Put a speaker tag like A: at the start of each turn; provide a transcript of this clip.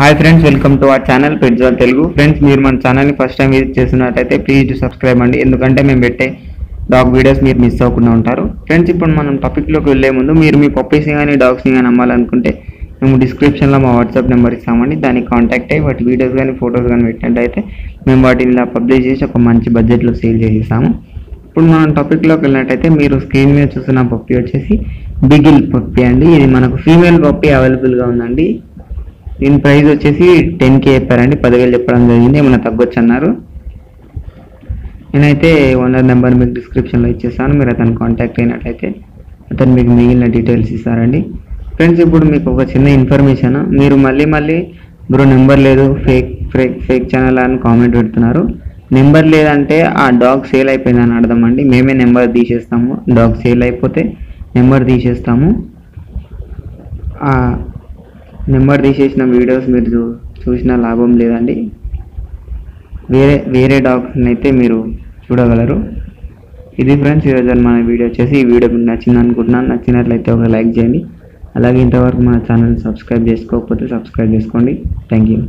A: Hi friends, welcome to our channel పెట్జాల్ Telugu. Friends, మీరు మన ఛానల్ని ఫస్ట్ టైం విజిట్ చేస్తున్నట్టయితే ప్లీజ్ టు సబ్స్క్రైబ్ అండి, ఎందుకంటే మేము పెట్టే డాగ్ వీడియోస్ మీరు మిస్ అవ్వకుండా ఉంటారు. ఫ్రెండ్స్, ఇప్పుడు మనం టాపిక్లోకి వెళ్ళే ముందు మీరు మీ పప్పీస్ని కానీ డాగ్స్ని కానీ అమ్మాలనుకుంటే మేము డిస్క్రిప్షన్లో మా వాట్సాప్ నెంబర్ ఇస్తామండి. దానికి కాంటాక్ట్ అయ్యి వాటి వీడియోస్ కానీ ఫొటోస్ కానీ పెట్టినట్టయితే మేము వాటిని ఇలా పబ్లిష్ చేసి ఒక మంచి బడ్జెట్లో సేల్ చేసేస్తాము. ఇప్పుడు మనం టాపిక్లోకి వెళ్ళినట్టయితే మీరు స్క్రీన్ మీద చూస్తున్న పప్పీ వచ్చేసి బిగిల్ పప్పీ అండి. ఇది మనకు ఫీమేల్ పప్పీ అవైలబుల్గా ఉందండి. దీని ప్రైస్ వచ్చేసి 10K చెప్పారండి, 10,000 చెప్పడం జరిగింది. ఏమైనా తగ్గొచ్చు అన్నారు. నేనైతే ఓనర్ నెంబర్ మీకు డిస్క్రిప్షన్లో ఇచ్చేస్తాను. మీరు అతను కాంటాక్ట్ అయినట్లయితే అతను మీకు మిగిలిన డీటెయిల్స్ ఇస్తారండి. ఫ్రెండ్స్, ఇప్పుడు మీకు ఒక చిన్న ఇన్ఫర్మేషన్, మీరు మళ్ళీ బ్రో నెంబర్ లేదు, ఫేక్ ఛానల్ అని కామెంట్ పెడుతున్నారు. నెంబర్ లేదంటే ఆ డాగ్ సేల్ అయిపోయిందని అర్థం అండి. మేమే నెంబర్ తీసేస్తాము. డాగ్ సేల్ అయిపోతే నెంబర్ తీసేస్తాము. నెంబర్ తీసేసిన వీడియోస్ మీరు చూసిన లాభం లేదండి. వేరే డాగ్స్ని అయితే మీరు చూడగలరు. ఇది ఫ్రెండ్స్ ఈరోజు మన వీడియో వచ్చేసి. ఈ వీడియో మీకు నచ్చింది అనుకుంటున్నాను. నచ్చినట్లయితే ఒక లైక్ చేయండి. అలాగే ఇంతవరకు మన ఛానల్ సబ్స్క్రైబ్ చేసుకోకపోతే సబ్స్క్రైబ్ చేసుకోండి. Thank you.